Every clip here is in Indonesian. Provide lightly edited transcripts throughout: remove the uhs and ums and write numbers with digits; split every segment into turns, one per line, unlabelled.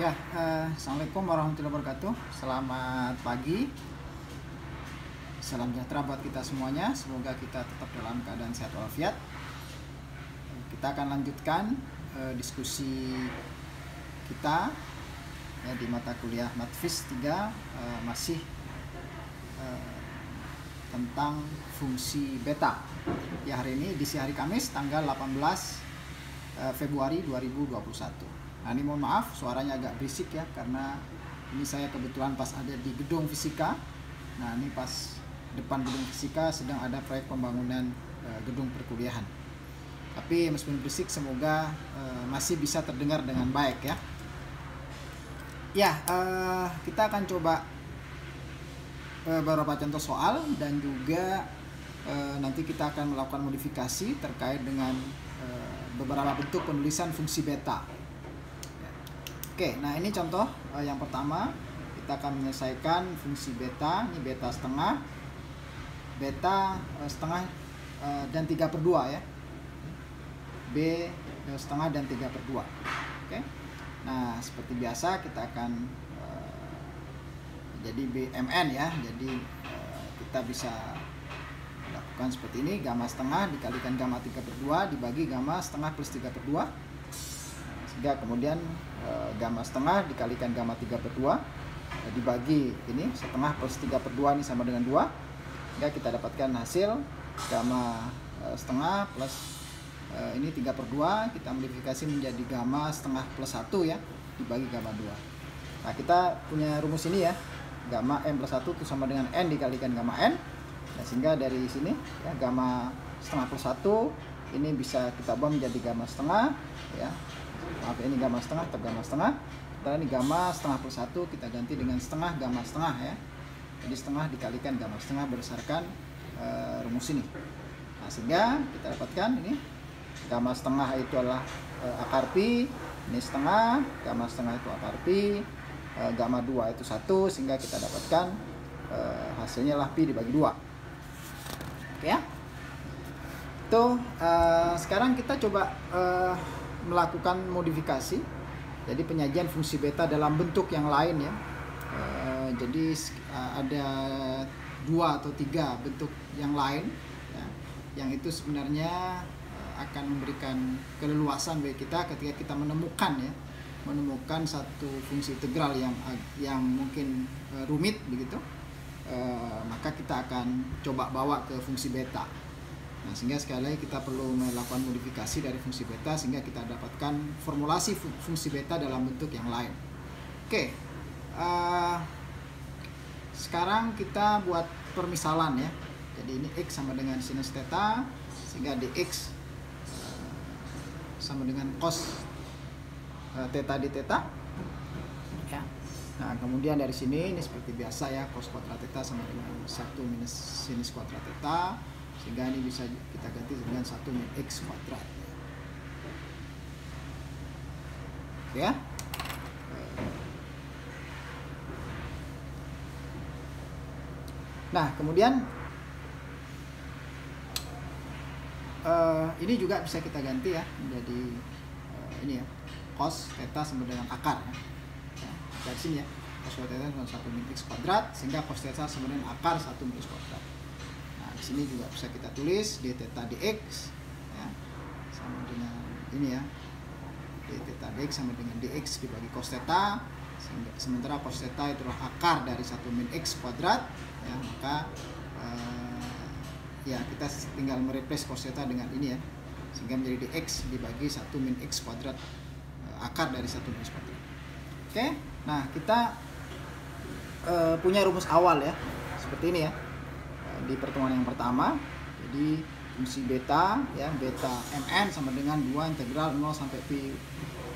Ya, Assalamualaikum warahmatullahi wabarakatuh. Selamat pagi. Salam sejahtera buat kita semuanya. Semoga kita tetap dalam keadaan sehat walafiat. Kita akan lanjutkan diskusi kita ya, di mata kuliah Matfis 3 masih tentang fungsi beta. Ya, hari ini di hari Kamis tanggal 18 Februari 2021. Nah, ini mohon maaf suaranya agak berisik ya, karena ini saya kebetulan pas ada di gedung fisika. Nah, ini pas depan gedung fisika sedang ada proyek pembangunan gedung perkuliahan. Tapi meskipun berisik, semoga masih bisa terdengar dengan baik ya. Ya, kita akan coba beberapa contoh soal dan juga nanti kita akan melakukan modifikasi terkait dengan beberapa bentuk penulisan fungsi beta. Oke, nah ini contoh yang pertama, kita akan menyelesaikan fungsi beta. Ini beta setengah dan 3/2 ya. B setengah dan 3/2. Oke. Nah, seperti biasa kita akan jadi BMN ya. Jadi kita bisa lakukan seperti ini, gamma setengah dikalikan gamma 3/2 dibagi gamma setengah plus 3/2. Sehingga kemudian gamma setengah dikalikan gamma 3/2 dibagi ini setengah plus 3/2 ini sama dengan 2. Sehingga kita dapatkan hasil gamma setengah plus ini 3/2, kita modifikasi menjadi gamma setengah plus 1 ya, dibagi gamma 2. Nah, kita punya rumus ini ya, gamma n plus 1 itu sama dengan n dikalikan gamma n. Nah, sehingga dari sini ya, gamma setengah plus 1 ini bisa kita buang menjadi gamma setengah ya. Maaf, ini gamma setengah atau gamma setengah. Dan ini gamma setengah plus 1 kita ganti dengan setengah gamma setengah ya. Jadi setengah dikalikan gamma setengah berdasarkan rumus ini. Nah, sehingga kita dapatkan ini gamma setengah itu adalah akar pi, ini setengah, gamma setengah itu akar pi, gamma 2 itu 1, sehingga kita dapatkan hasilnya lah pi dibagi 2. Oke ya. Tuh, sekarang kita coba melakukan modifikasi. Jadi penyajian fungsi beta dalam bentuk yang lain ya. Jadi ada 2 atau 3 bentuk yang lain ya, yang itu sebenarnya akan memberikan keleluasan bagi kita ketika kita menemukan satu fungsi integral yang mungkin rumit begitu. Maka kita akan coba bawa ke fungsi beta. Nah, sehingga sekali lagi kita perlu melakukan modifikasi dari fungsi beta sehingga kita dapatkan formulasi fungsi beta dalam bentuk yang lain. Oke, sekarang kita buat permisalan ya. Jadi ini X sama dengan sinus theta, sehingga dx sama dengan cos theta di theta ya. Nah, kemudian dari sini ini seperti biasa ya, cos kuadrat theta sama dengan 1 minus sinus kuadrat theta, sehingga ini bisa kita ganti dengan 1 min x kuadrat ya. Nah, kemudian ini juga bisa kita ganti ya menjadi ini ya, cos theta sama dengan akar ya. Dari sini ya, cos theta dengan 1 min x kuadrat, sehingga cos theta sama dengan akar 1 min x kuadrat. Nah, di sini juga bisa kita tulis d theta dx ya, sama dengan ini ya, d theta dx sama dengan dx dibagi cos theta, sehingga sementara cos theta itu adalah akar dari 1 min x kuadrat ya. Maka ya kita tinggal mereplace cos theta dengan ini ya, sehingga menjadi dx dibagi 1 min x kuadrat, akar dari 1 min x kuadrat. Oke, nah kita punya rumus awal ya, seperti ini ya. Di pertemuan yang pertama, jadi fungsi beta ya, beta mn sama dengan 2 integral 0 sampai pi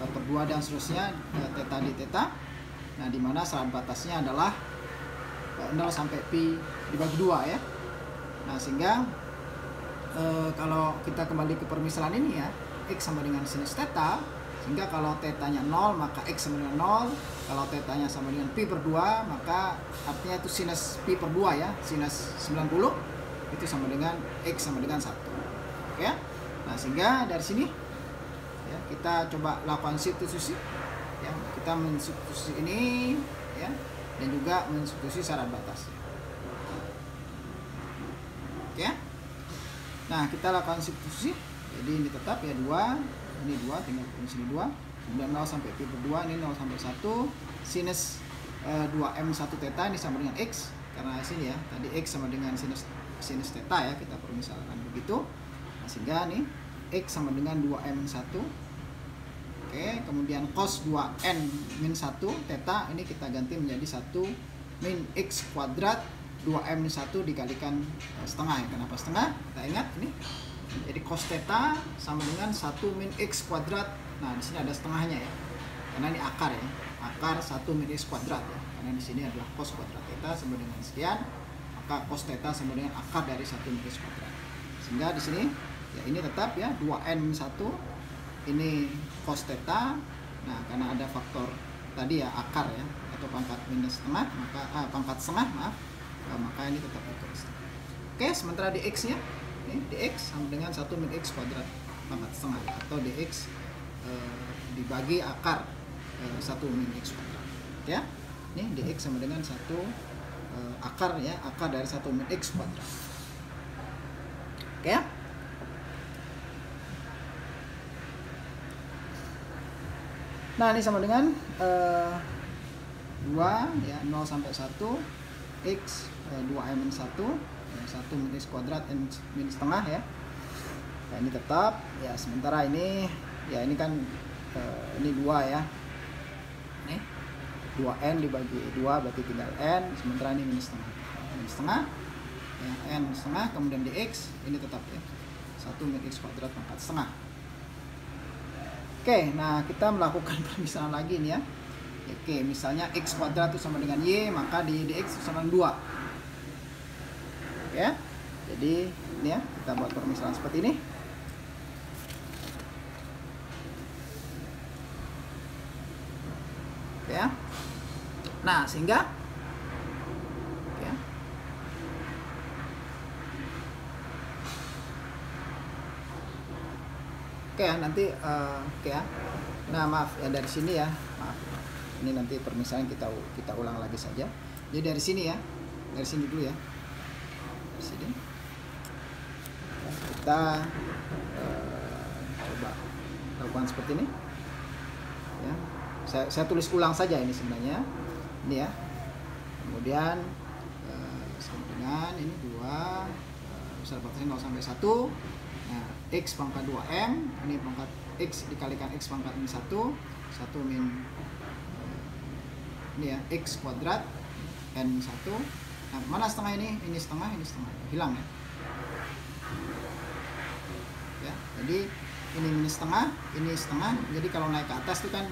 per 2 dan seterusnya theta di theta. Nah, di mana syarat batasnya adalah 0 sampai pi dibagi 2 ya. Nah, sehingga kalau kita kembali ke permisalan ini ya, x sama dengan sinus theta, sehingga kalau tetanya 0 maka x sama dengan 0, kalau tetanya sama dengan pi per 2 maka artinya itu sinus pi per 2 ya, sinus 90 itu sama dengan x sama dengan 1 ya. Nah, sehingga dari sini ya, kita coba lakukan substitusi ya, kita mensubstitusi ini ya, dan juga mensubstitusi syarat batas. Oke. Nah, kita lakukan substitusi. Jadi ini tetap ya 2, ini 2, tinggal di sini 2. Kemudian 0 sampai pi per 2, ini 0 sampai 1. Sinus 2m1 theta ini sama dengan x, karena sini ya, tadi x sama dengan sinus theta ya, kita permisalkan begitu. Nah, sehingga nih x sama dengan 2m1. Oke, kemudian cos 2n min 1 theta ini kita ganti menjadi 1 min x kuadrat 2m1 dikalikan setengah ya. Kenapa setengah? Kita ingat ini. Jadi cos theta sama dengan 1 min x kuadrat. Nah, di sini ada setengahnya ya. Karena ini akar ya. Akar 1 min x kuadrat ya. Karena di sini adalah cos kuadrat theta sama dengan sekian. Maka cos theta sama dengan akar dari 1 min x kuadrat. Sehingga di sini ya ini tetap ya 2n1 ini cos theta. Nah, karena ada faktor tadi ya akar ya, atau pangkat minus setengah, maka pangkat setengah maaf. Maka ini tetap x. Oke, sementara dx nya ini dx sama dengan 1 min x kuadrat pangkat setengah, atau dx dibagi akar 1 min x kuadrat ya. Ini dx sama dengan 1 akar ya, akar dari 1 min x kuadrat. Oke ya. Nah, ini sama dengan 2 ya, 0 sampai 1 x 2m min 1 ya, 1 min x kuadrat n min setengah ya. Nah, ini tetap ya, sementara ini ya, ini kan ini 2 ya, nih 2n dibagi 2 berarti tinggal n, sementara ini min setengah ya, n setengah, kemudian dx ini tetap ya 1 min x kuadrat pangkat setengah. Oke, nah kita melakukan permisalan lagi nih ya. Oke, misalnya x kuadrat itu sama dengan y, maka di dx itu sama dengan 2. Oke, jadi ini ya, kita buat permisalan seperti ini. Oke ya. Nah, sehingga oke, oke ya, nanti oke ya. Nah, maaf ya, dari sini ya, maaf. Ini nanti permisalan kita ulang lagi saja. Jadi dari sini ya, dari sini dulu ya. Dari sini kita coba lakukan seperti ini. Ya, saya tulis ulang saja ini sebenarnya. Ini ya. Kemudian sama dengan ini 2 besar batasnya 0 sampai 1. Nah, x pangkat 2m, ini pangkat x dikalikan x pangkat min 1, 1 min ini ya, x kuadrat n 1. Nah, mana setengah ini? Ini setengah, hilang ya. Ya, jadi ini minus setengah, ini setengah. Jadi kalau naik ke atas itu kan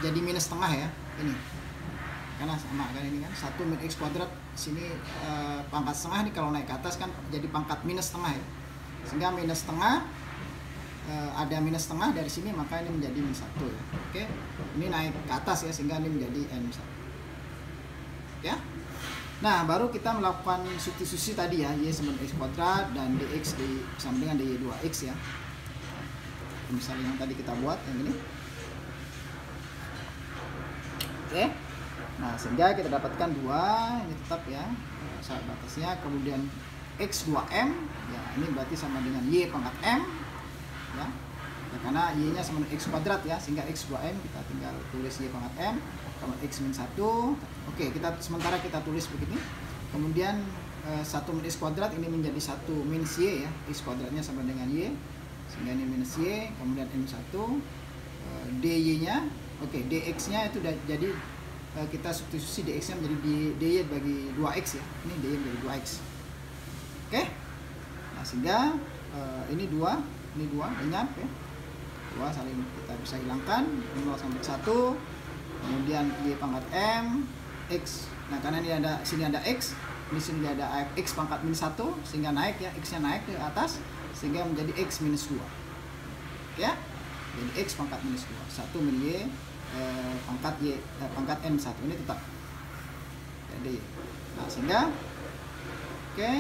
jadi minus setengah ya, ini. Karena sama kan ini kan 1 min x kuadrat, sini pangkat setengah, nih kalau naik ke atas kan jadi pangkat minus setengah ya. Sehingga minus setengah, ada minus setengah dari sini, maka ini menjadi minus 1 ya. Oke, ini naik ke atas ya, sehingga ini menjadi n1 ya. Nah, baru kita melakukan substitusi tadi ya, y sama dengan x kuadrat dan dx sama dengan dy 2x ya. Misalnya yang tadi kita buat yang ini. Oke, nah sehingga kita dapatkan 2, ini tetap ya syarat batasnya, kemudian x 2m ya, ini berarti sama dengan y pangkat m ya, karena y nya sama dengan x kuadrat ya, sehingga x 2m kita tinggal tulis y pangkat m sama x min 1. Oke, sementara kita tulis begini, kemudian 1 min x kuadrat ini menjadi 1 minus y ya, x kuadratnya sama dengan y, sehingga ini minus y, kemudian n 1 dy nya, oke, dx nya itu jadi kita substitusi dx nya menjadi dy bagi 2x ya, ini dy menjadi 2x. Oke, nah sehingga ini 2 lenyap ya, 2 saling kita bisa hilangkan, 0 sampai 1, kemudian y pangkat m x. Nah, karena ini ada, sini ada x, di sini ada x pangkat minus 1, sehingga naik ya, x nya naik ke atas, sehingga menjadi x minus 2 ya, jadi x pangkat minus 2, 1 min y pangkat n 1, ini tetap jadi. Nah, sehingga oke,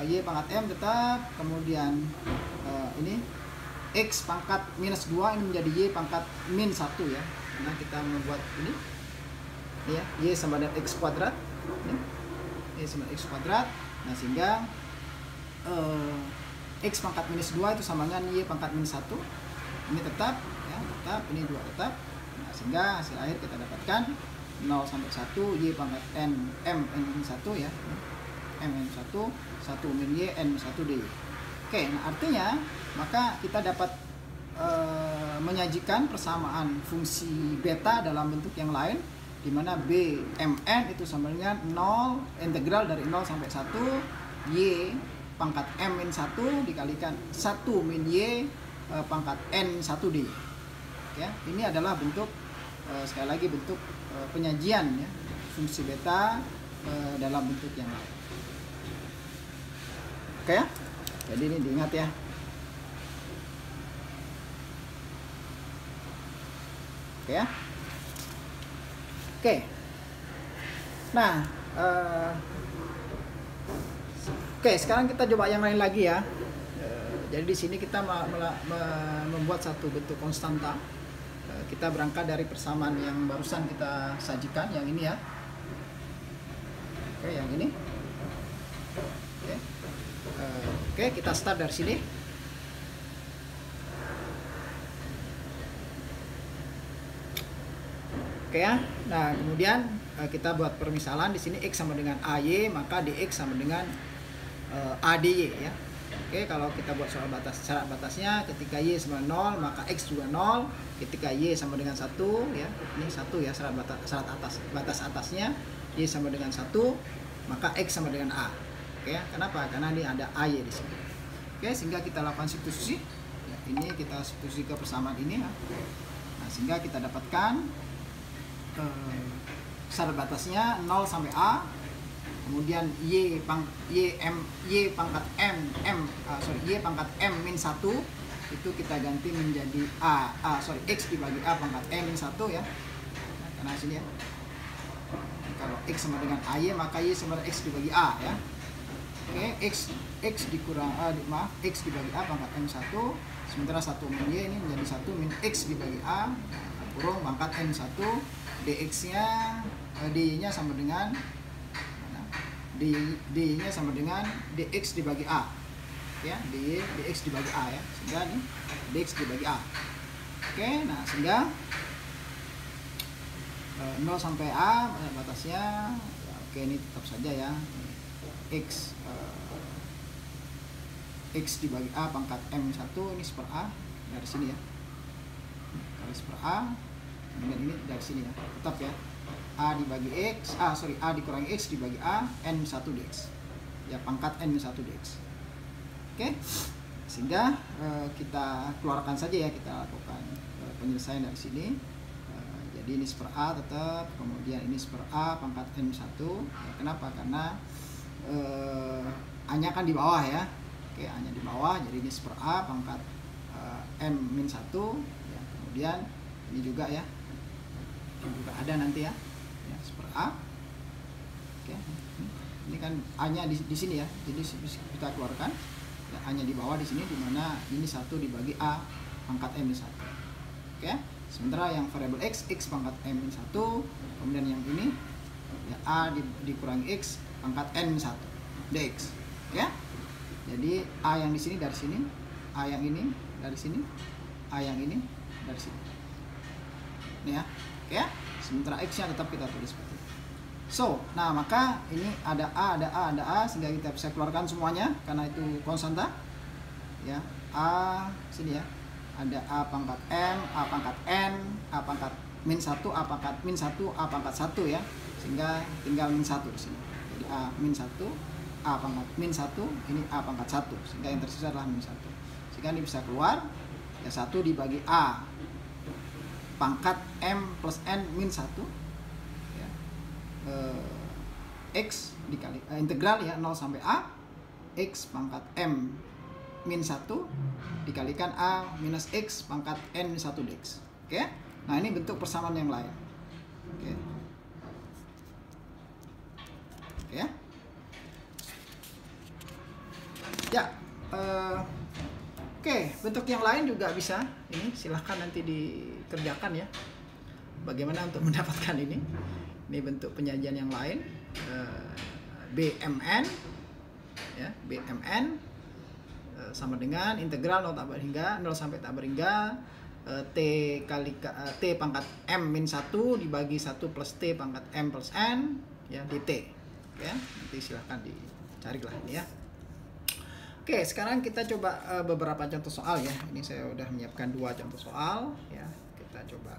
y pangkat m tetap, kemudian ini x pangkat minus 2 ini menjadi y pangkat min 1 ya. karena kita membuat ini ya, Y sama dengan X kuadrat ini. Y sama X kuadrat. Nah sehingga X pangkat minus 2 itu sama dengan Y pangkat minus 1. Ini tetap ya, tetap, ini 2 tetap. Nah sehingga hasil akhir kita dapatkan 0 sampai 1 Y pangkat N M N 1 ya, M N 1 1 min Y N 1 D. Oke, nah artinya maka kita dapat menyajikan persamaan fungsi beta dalam bentuk yang lain, di mana B Mn itu sama dengan 0 integral dari 0 sampai 1 Y pangkat M min 1 dikalikan 1 min Y pangkat N 1D. Ya, ini adalah bentuk sekali lagi bentuk penyajian ya, fungsi beta dalam bentuk yang lain. Oke ya, jadi ini diingat ya. Oke ya. Oke. Nah, oke, sekarang kita coba yang lain lagi ya. Jadi di sini kita membuat satu bentuk konstanta. Kita berangkat dari persamaan yang barusan kita sajikan, yang ini ya. Oke, yang ini. Oke. Oke, kita start dari sini. Oke ya. Nah, kemudian kita buat permisalan di sini X sama dengan AY, maka dx sama dengan ADY ya. Oke, kalau kita buat soal syarat batasnya, ketika Y sama 0 maka X juga 0, ketika Y sama dengan 1 ya, ini 1 ya, syarat batas atasnya Y sama dengan 1 maka X sama dengan A. Oke, kenapa? Karena ini ada AY di sini. Oke, sehingga kita lakukan substitusi ya, ini kita substitusi ke persamaan ini ya. Nah, sehingga kita dapatkan syarat batasnya 0 sampai A, kemudian Y pangkat M min 1 itu kita ganti menjadi X dibagi A pangkat M min 1 ya. Nah, karena sini ya, kalau X sama dengan AY maka Y sama dengan X dibagi A ya. Oke, X dikurang X dibagi A pangkat M 1, sementara 1 min Y ini menjadi 1 min X dibagi A kurung pangkat M 1, dx-nya dy-nya sama dengan dy-nya sama dengan dx dibagi A ya, dx dibagi A ya, sehingga ini dx dibagi A. Oke, nah sehingga 0 sampai A batasnya ya, oke, ini tetap saja ya, x dibagi A pangkat M 1 ini seper A dari sini ya, kali seper A, kemudian ini dari sini ya, tetap ya, A dibagi X, A dikurangi X dibagi A, N 1 dx ya, pangkat N 1 dx. Oke, sehingga kita keluarkan saja ya, kita lakukan penyelesaian dari sini. Jadi ini seper A tetap, kemudian ini seper A pangkat N 1 ya, kenapa? Karena A nya kan di bawah ya. Oke, A nya di bawah, jadi ini seper A pangkat M min 1 ya, kemudian ini juga ya, juga ada nanti ya, seper A. Oke, ini kan A nya di sini ya, jadi kita keluarkan ya, A nya di bawah di sini, dimana ini 1 dibagi A pangkat M min 1. Oke, sementara yang variabel X pangkat M min 1, kemudian yang ini ya, A dikurangi X pangkat N 1 dx ya. Jadi A yang di sini dari sini, A yang ini dari sini, A yang ini dari sini. Ini ya. Oke ya. Sementara X-nya tetap kita tulis seperti itu. So, nah maka ini ada A, sehingga kita bisa keluarkan semuanya karena itu konstanta. Ya, A sini ya. Ada A pangkat M, A pangkat N, A pangkat min 1, A pangkat min 1, A pangkat 1 ya. Sehingga tinggal min 1 di sini. Jadi A min 1, A pangkat min 1, ini A pangkat 1, sehingga yang tersisa adalah min 1. Sehingga ini bisa keluar ya, 1 dibagi A pangkat M plus N min 1 ya, X dikali integral ya 0 sampai A X pangkat M min 1 dikalikan A minus X pangkat N min 1 dx. Oke, nah ini bentuk persamaan yang lain. Oke. Oke ya. Ya, oke, bentuk yang lain juga bisa. Ini silahkan nanti dikerjakan ya. bagaimana untuk mendapatkan ini. Ini bentuk penyajian yang lain. BMN ya, BMN sama dengan integral 0 sampai tak berhingga T pangkat M min 1 dibagi 1 plus T pangkat M plus N ya dt ya. Nanti silahkan dicari lah ini ya. Oke, sekarang kita coba beberapa contoh soal ya. Ini saya udah menyiapkan 2 contoh soal ya. Kita coba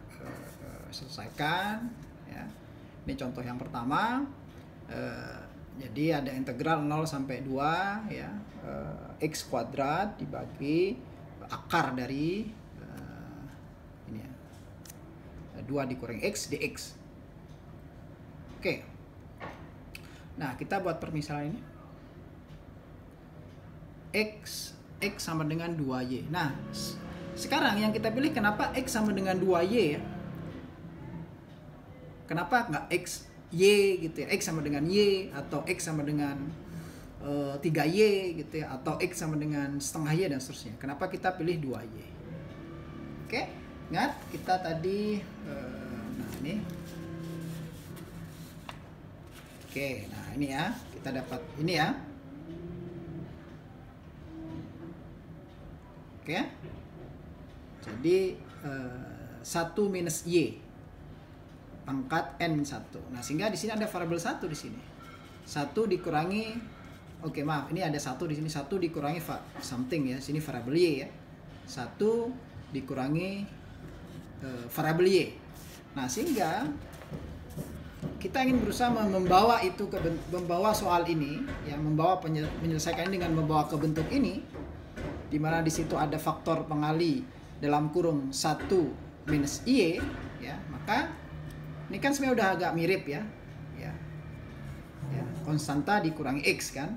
selesaikan ya. Ini contoh yang pertama. Jadi ada integral 0 sampai 2 ya, x kuadrat dibagi akar dari ini ya, 2 dikurangi x dx. Oke. Nah, kita buat permisalan ini. X sama dengan 2y. Nah, sekarang yang kita pilih kenapa x sama dengan 2y ya? Kenapa nggak x y gitu ya, x sama dengan y, atau x sama dengan 3y gitu ya, atau x sama dengan setengah y dan seterusnya. Kenapa kita pilih 2y? Oke, ingat kita tadi nah ini. Oke, nah ini ya, kita dapat ini ya. Oke. Jadi 1 minus y pangkat n 1. Nah, sehingga di sini ada variabel 1 di sini. 1 dikurangi, oke maaf, ini ada 1 di sini, 1 dikurangi something ya. Sini variabel y ya. 1 dikurangi variabel y. Nah, sehingga kita ingin berusaha membawa soal ini ya, menyelesaikan ini dengan membawa ke bentuk ini, di mana di situ ada faktor pengali dalam kurung 1 minus y ya. Maka ini kan sebenarnya udah agak mirip ya. Ya. Konstanta dikurangi x kan.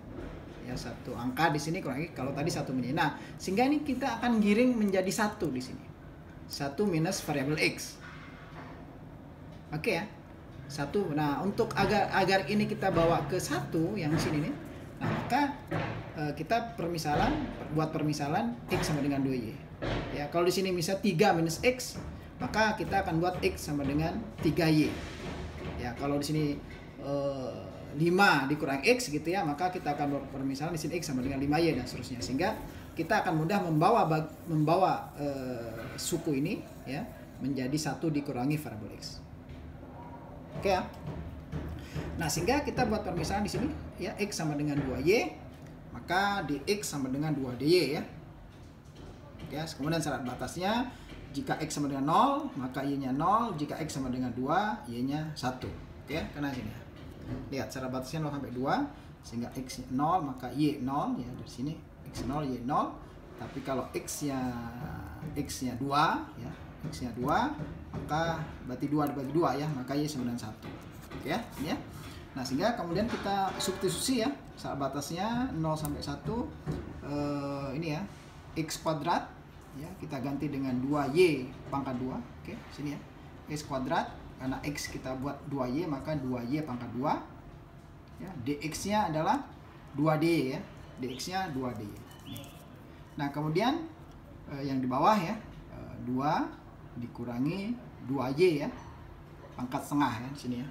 Ya, satu angka di sini kurangi, kalau tadi 1 minus. Nah, sehingga ini kita akan giring menjadi 1 di sini. 1 minus variabel x. Oke ya. 1. Nah, untuk agar ini kita bawa ke 1 yang di sini nih. Nah, maka kita buat permisalan x sama dengan 2y. Ya, kalau di sini misal 3 minus x, maka kita akan buat x sama dengan 3y. Ya, kalau di sini 5 dikurangi x gitu ya, maka kita akan buat permisalan di sini x sama dengan 5y dan seterusnya. Sehingga kita akan mudah membawa suku ini ya menjadi 1 dikurangi variabel x. Oke ya. Nah, sehingga kita buat permisalan di sini ya, x sama dengan 2y, maka dx sama dengan 2dy ya. Oke, kemudian syarat batasnya, jika x sama dengan 0, maka y-nya 0. Jika x sama dengan 2, y-nya 1. Oke, karena sini. Lihat, syarat batasnya 0 sampai 2. Sehingga x 0, maka y 0. Ya, dari sini x 0, y 0. Tapi kalau x-nya 2, ya, x-nya 2, maka berarti 2 dibagi 2 ya, maka y sama dengan 1. Oke ya, ini ya. Nah, sehingga kemudian kita substitusi ya, syarat batasnya 0 sampai 1. Ini ya, x kuadrat. Ya, kita ganti dengan 2y pangkat 2. Oke, sini ya. X kuadrat, karena x kita buat 2y, maka 2y pangkat 2. Ya, dx-nya adalah 2dy ya. Dx-nya 2dy. Nah, kemudian yang di bawah ya, 2 dikurangi 2y ya. Pangkat setengah ya di sini ya.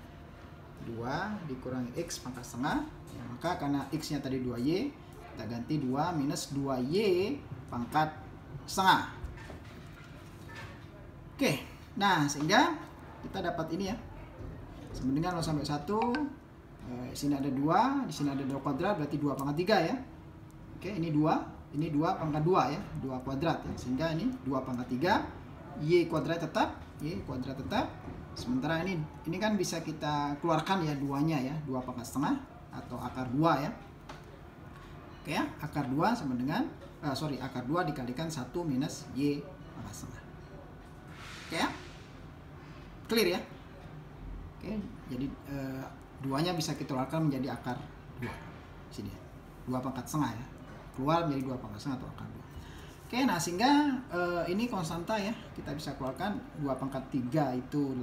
2 dikurangi x pangkat setengah. Ya, maka karena x-nya tadi 2y, kita ganti 2 minus 2y pangkat setengah. Oke, nah sehingga kita dapat ini ya, sama dengan 0 sampai 1. Di sini ada 2, di sini ada 2 kuadrat, berarti 2 pangkat 3 ya. Oke, ini 2 pangkat 2 ya, 2 kuadrat ya. Sehingga ini 2 pangkat 3, y kuadrat tetap. Sementara ini kan bisa kita keluarkan ya, 2-nya ya, 2 pangkat setengah atau akar 2 ya. Oke ya, akar 2 sama dengan akar 2 dikalikan 1 minus y pangkat setengah. Oke ya, clear ya. Oke, jadi 2-nya bisa kita keluarkan menjadi akar 2 sini ya, 2 pangkat setengah ya, keluar menjadi 2 pangkat setengah atau akar 2. Oke, nah sehingga ini konstanta ya, kita bisa keluarkan 2 pangkat 3 itu 8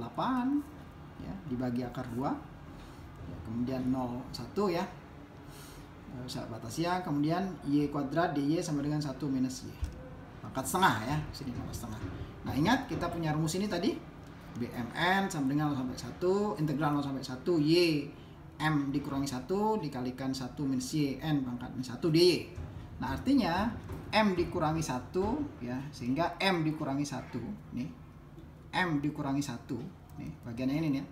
ya, dibagi akar 2 ya, kemudian 0 1 ya, syarat batasnya, kemudian y kuadrat dy sama dengan 1 minus y pangkat setengah ya, sini pangkat setengah. Nah, ingat kita punya rumus ini tadi BMN sama dengan 0 sampai 1, integral 0 sampai 1 Y M dikurangi 1 dikalikan 1 minus Y N pangkat minus 1 dy. Nah artinya M dikurangi 1 ya, sehingga M dikurangi 1 nih, M dikurangi 1 nih, bagiannya ini nih ya,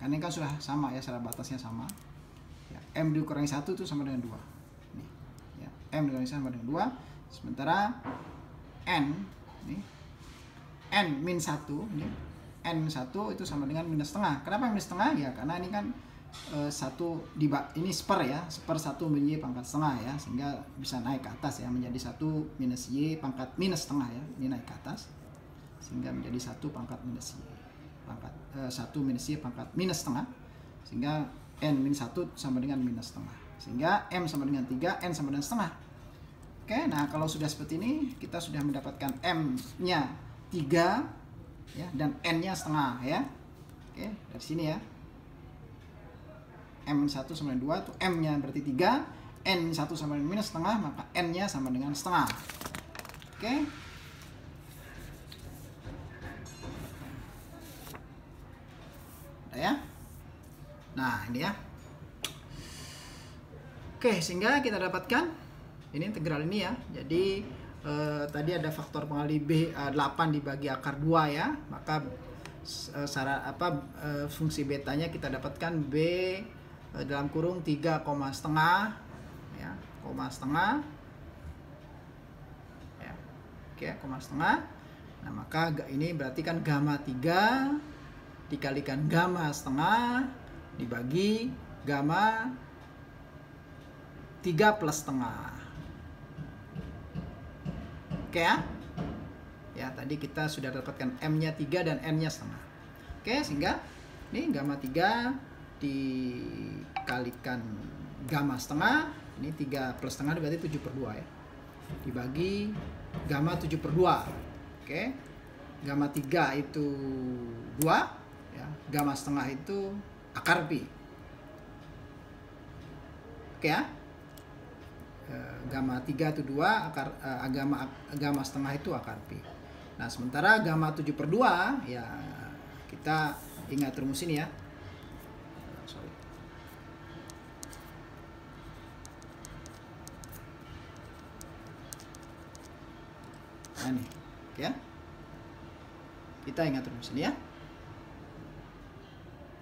karena ini kan sudah sama ya, secara batasnya sama ya, M dikurangi 1 itu sama dengan 2 nih ya, M dikurangi 1 sama dengan 2, sementara N nih, N min 1 nih, N 1 itu sama dengan minus setengah. Kenapa minus setengah? Ya karena ini kan ini seper ya, seper 1 min Y pangkat setengah ya, sehingga bisa naik ke atas ya, menjadi 1 minus Y pangkat minus setengah ya, ini naik ke atas sehingga menjadi 1 pangkat minus Y pangkat 1 minus Y pangkat minus setengah, sehingga N min 1 sama dengan minus setengah, sehingga M sama dengan 3, N sama dengan setengah. Oke, nah kalau sudah seperti ini kita sudah mendapatkan M nya 3 ya, dan N nya setengah ya. Oke, dari sini ya, M1 sama dengan 2 itu M nya berarti 3, N1 sama dengan minus setengah, maka N nya sama dengan setengah. Oke, udah ya. Nah ini ya. Oke, sehingga kita dapatkan ini integral ini ya. Jadi tadi ada faktor pengali B 8 dibagi akar 2 ya, maka fungsi betanya kita dapatkan B dalam kurung 3, setengah ya, koma setengah ya. Oke, koma setengah. Nah maka ini berarti kan gamma 3 dikalikan gamma setengah dibagi gamma 3 plus setengah. Oke ya. Ya, tadi kita sudah dapatkan M nya 3 dan N nya setengah. Oke, sehingga ini gamma 3 dikalikan gamma setengah, ini 3 plus setengah berarti 7/2 ya, dibagi gamma 7/2. Oke, gamma 3 itu 2 ya, gamma setengah itu akar pi. Oke ya, gamma 3 itu 2, gamma setengah itu akar pi. Nah sementara gamma 7/2 ya, kita ingat rumus ini ya. Nah nih ya, kita ingat rumus ini ya.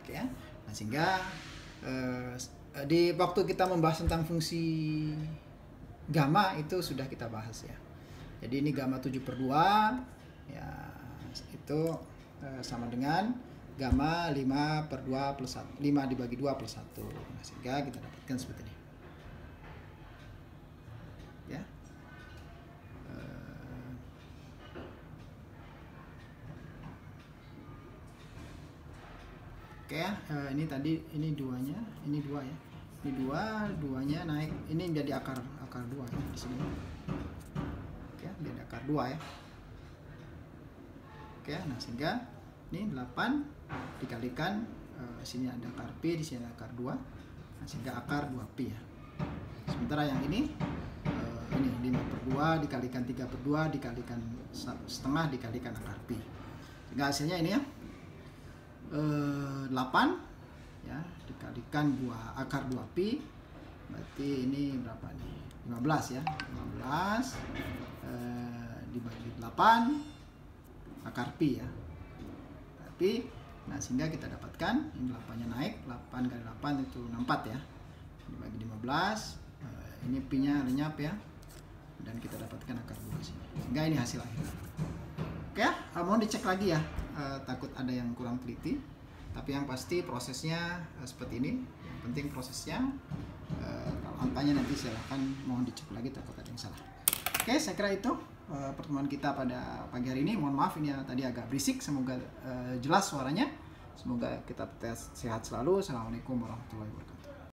Oke ya. Nah sehingga di waktu kita membahas tentang fungsi gamma itu sudah kita bahas ya. Jadi ini gamma 7/2 ya, itu sama dengan gamma 5/2 plus 1, 5 dibagi 2 plus 1. Nah, sehingga kita dapatkan seperti ini ya. Oke ya, ini tadi ini 2-nya, ini 2 ya. Ini 2-nya naik, ini menjadi akar 2 ya di sini. Oke, menjadi akar 2 ya. Oke, nah sehingga ini 8 dikalikan sini ada akar pi, di sini ada akar 2. Nah, sehingga akar 2pi ya. Sementara yang ini 5/2 dikalikan 3/2 dikalikan setengah dikalikan akar pi. Sehingga hasilnya ini ya, 8 ya dikalikan akar 2pi, berarti ini berapa nih, 15 ya, 15 dibagi 8 akar pi ya, tapi nah sehingga kita dapatkan ini 8 nya naik, 8 kali 8 itu 64 ya, dibagi 15, ini pi nya lenyap ya, dan kita dapatkan akar 2 sini, sehingga ini hasil akhir. Oke, mohon dicek lagi ya, takut ada yang kurang teliti, tapi yang pasti prosesnya seperti ini. Yang penting prosesnya, kalau angkanya nanti silahkan mohon dicek lagi, takut ada yang salah. Oke, saya kira itu pertemuan kita pada pagi hari ini. Mohon maaf ini ya, tadi agak berisik, semoga jelas suaranya, semoga kita sehat selalu. Assalamualaikum warahmatullahi wabarakatuh.